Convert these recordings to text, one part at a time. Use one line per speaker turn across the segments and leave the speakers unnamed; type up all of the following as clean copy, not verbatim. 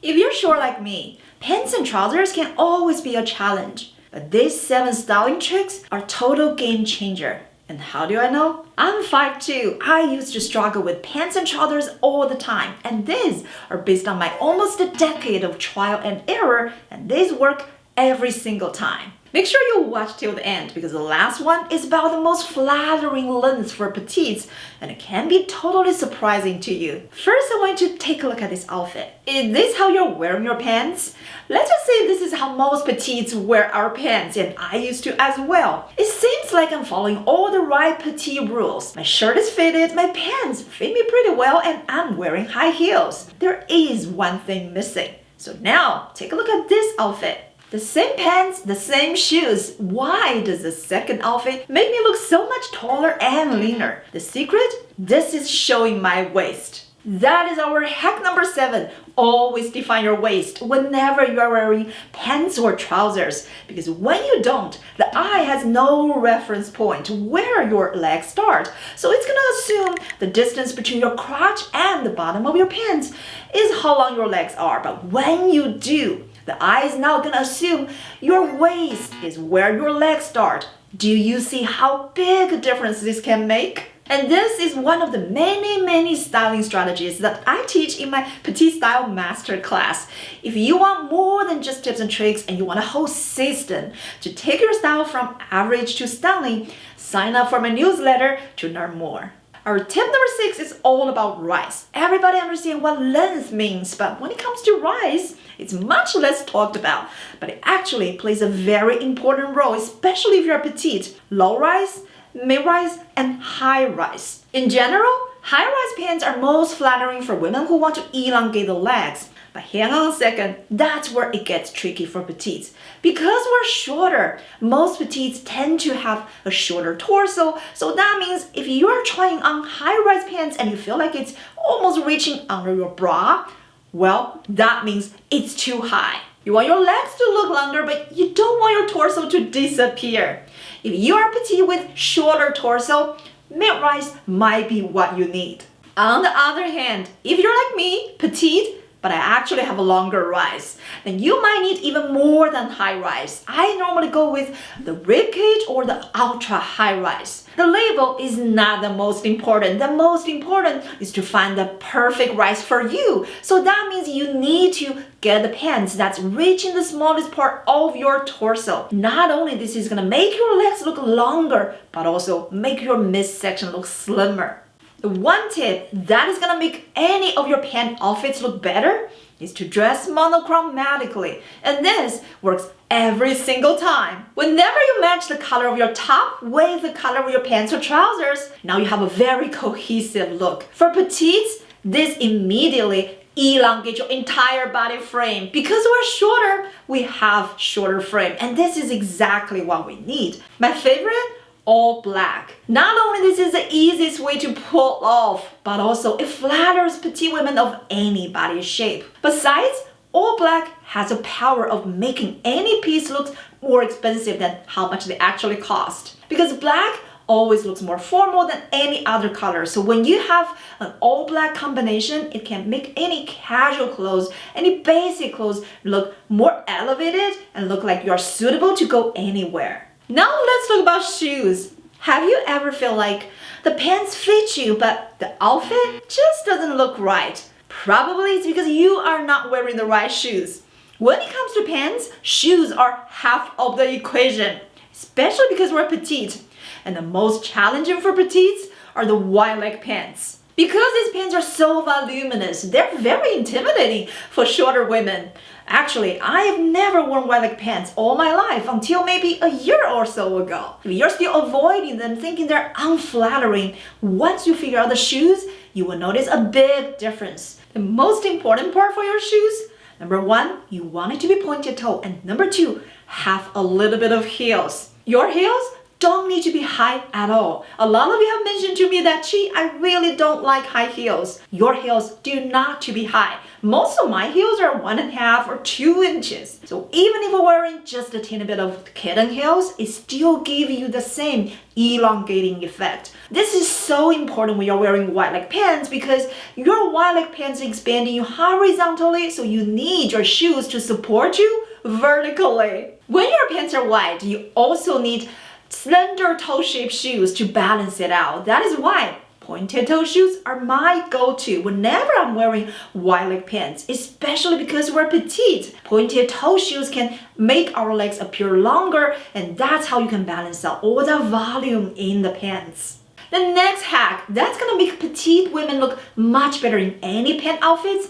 If you're short like me, pants and trousers can always be a challenge. But these 7 styling tricks are total game changer. And how do I know? I'm 5'2". I used to struggle with pants and trousers all the time. And these are based on my almost a decade of trial and error. And these work every single time. Make sure you watch till the end because the last one is about the most flattering lengths for petites and it can be totally surprising to you. First, I want you to take a look at this outfit. Is this how you're wearing your pants? Let's just say this is how most petites wear our pants and I used to as well. It seems like I'm following all the right petite rules. My shirt is fitted, my pants fit me pretty well and I'm wearing high heels. There is one thing missing. So now, take a look at this outfit. The same pants, the same shoes. Why does the second outfit make me look so much taller and leaner? The secret? This is showing my waist. That is our hack number 7. Always define your waist whenever you are wearing pants or trousers. Because when you don't, the eye has no reference point where your legs start. So it's gonna assume the distance between your crotch and the bottom of your pants is how long your legs are. But when you do, the eye is now gonna assume your waist is where your legs start. Do you see how big a difference this can make? And this is one of the many styling strategies that I teach in my Petite Style Masterclass. If you want more than just tips and tricks and you want a whole system to take your style from average to styling, sign up for my newsletter to learn more. Our tip number 6 is all about rise. Everybody understands what length means, but when it comes to rise, it's much less talked about, but it actually plays a very important role, especially if you're petite. Low rise, mid-rise, and high-rise. In general, high-rise pants are most flattering for women who want to elongate the legs. But hang on a second, that's where it gets tricky for petites. Because we're shorter, most petites tend to have a shorter torso, so that means if you're trying on high-rise pants and you feel like it's almost reaching under your bra, well, that means it's too high. You want your legs to look longer, but you don't want your torso to disappear. If you are petite with shorter torso, mid-rise might be what you need. On the other hand, if you're like me, petite, but I actually have a longer rise, then you might need even more than high rise. I normally go with the ribcage or the ultra high rise. The label is not the most important. The most important is to find the perfect rise for you. So that means you need to get the pants that's reaching the smallest part of your torso. Not only this is gonna make your legs look longer, but also make your midsection look slimmer. The one tip that is gonna make any of your pant outfits look better is to dress monochromatically. And this works every single time. Whenever you match the color of your top with the color of your pants or trousers, now you have a very cohesive look. For petites, this immediately elongates your entire body frame. Because we're shorter, we have shorter frame. And this is exactly what we need. My favorite? All black. Not only this is the easiest way to pull off, but also it flatters petite women of any body shape. Besides, all black has a power of making any piece look more expensive than how much they actually cost. Because black always looks more formal than any other color. So when you have an all black combination, it can make any casual clothes, any basic clothes look more elevated and look like you're suitable to go anywhere. Now let's talk about shoes. Have you ever felt like the pants fit you, but the outfit just doesn't look right? Probably it's because you are not wearing the right shoes. When it comes to pants, shoes are half of the equation, especially because we're petite. And the most challenging for petites are the wide leg pants. Because these pants are so voluminous, they're very intimidating for shorter women. Actually, I have never worn wide leg pants all my life until maybe a year or so ago. If you're still avoiding them, thinking they're unflattering, once you figure out the shoes, you will notice a big difference. The most important part for your shoes, number 1, you want it to be pointed toe, and number 2, have a little bit of heels. Your heels don't need to be high at all. A lot of you have mentioned to me that, Chi, I really don't like high heels. Your heels do not to be high. Most of my heels are 1.5 or 2 inches. So even if you're wearing just a teeny bit of kitten heels, it still gives you the same elongating effect. This is so important when you're wearing wide leg pants because your wide leg pants are expanding you horizontally, so you need your shoes to support you vertically. When your pants are wide, you also need slender toe-shaped shoes to balance it out. That is why pointed toe shoes are my go-to whenever I'm wearing wide leg pants, especially because we're petite. Pointed toe shoes can make our legs appear longer, and that's how you can balance out all the volume in the pants. The next hack that's gonna make petite women look much better in any pant outfits: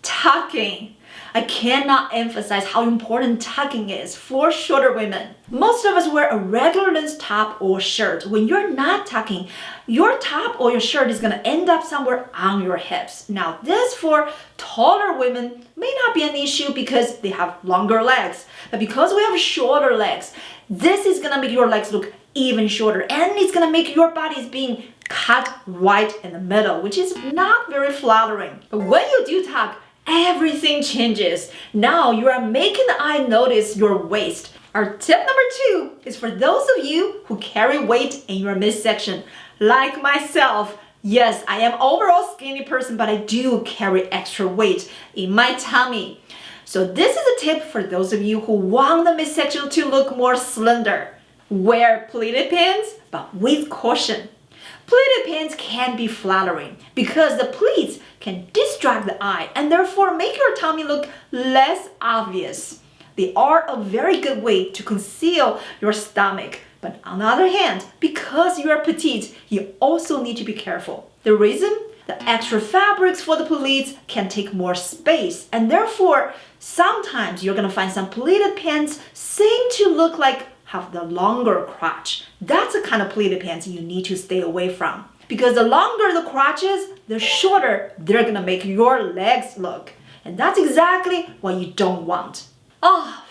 tucking. I cannot emphasize how important tucking is for shorter women. Most of us wear a regular length top or shirt. When you're not tucking, your top or your shirt is gonna end up somewhere on your hips. Now this for taller women may not be an issue because they have longer legs. But because we have shorter legs, this is gonna make your legs look even shorter, and it's gonna make your bodies being cut right in the middle, which is not very flattering. But when you do tuck, everything changes. Now you are making the eye notice your waist. Our tip number 2 is for those of you who carry weight in your midsection, like myself. Yes, I am overall skinny person, but I do carry extra weight in my tummy. So this is a tip for those of you who want the midsection to look more slender. Wear pleated pants, but with caution. Pleated pants can be flattering because the pleats can distract the eye and therefore make your tummy look less obvious. They are a very good way to conceal your stomach. But on the other hand, because you are petite, you also need to be careful. The reason? The extra fabrics for the pleats can take more space, and therefore sometimes you're gonna find some pleated pants seem to look like have the longer crotch. That's the kind of pleated pants you need to stay away from. Because the longer the crotch is, the shorter they're gonna make your legs look. And that's exactly what you don't want.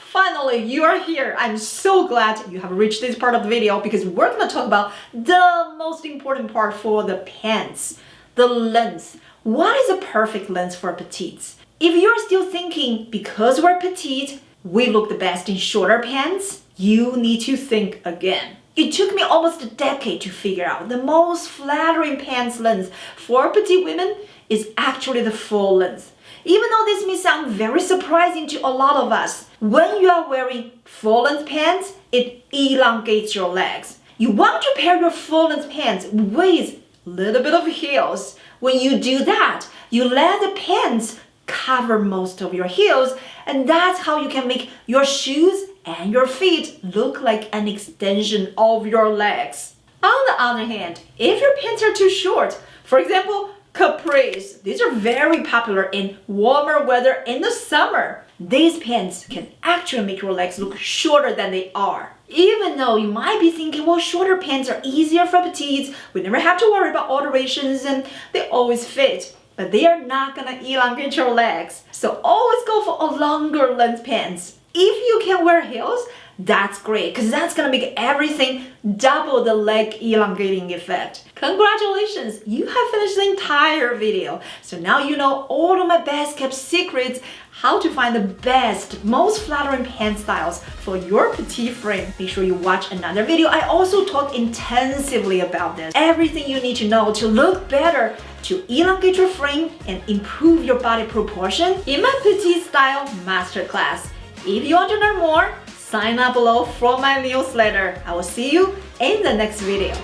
Finally, you are here. I'm so glad you have reached this part of the video because we're gonna talk about the most important part for the pants, the length. What is a perfect length for petites? If you're still thinking because we're petite, we look the best in shorter pants, you need to think again. It took me almost a decade to figure out the most flattering pants length for petite women is actually the full length. Even though this may sound very surprising to a lot of us, when you are wearing full length pants, it elongates your legs. You want to pair your full length pants with a little bit of heels. When you do that, you let the pants cover most of your heels, and that's how you can make your shoes and your feet look like an extension of your legs. On the other hand, if your pants are too short, for example, capris, these are very popular in warmer weather in the summer. These pants can actually make your legs look shorter than they are. Even though you might be thinking, well, shorter pants are easier for petites, we never have to worry about alterations and they always fit. But they are not gonna elongate your legs. So always go for a longer length pants. If you can wear heels, that's great because that's gonna make everything double the leg elongating effect. Congratulations, you have finished the entire video. So now you know all of my best kept secrets, how to find the best, most flattering pant styles for your petite frame. Make sure you watch another video. I also talk intensively about this. Everything you need to know to look better, to elongate your frame and improve your body proportion in my Petite Style Masterclass. If you want to learn more, sign up below for my newsletter. I will see you in the next video.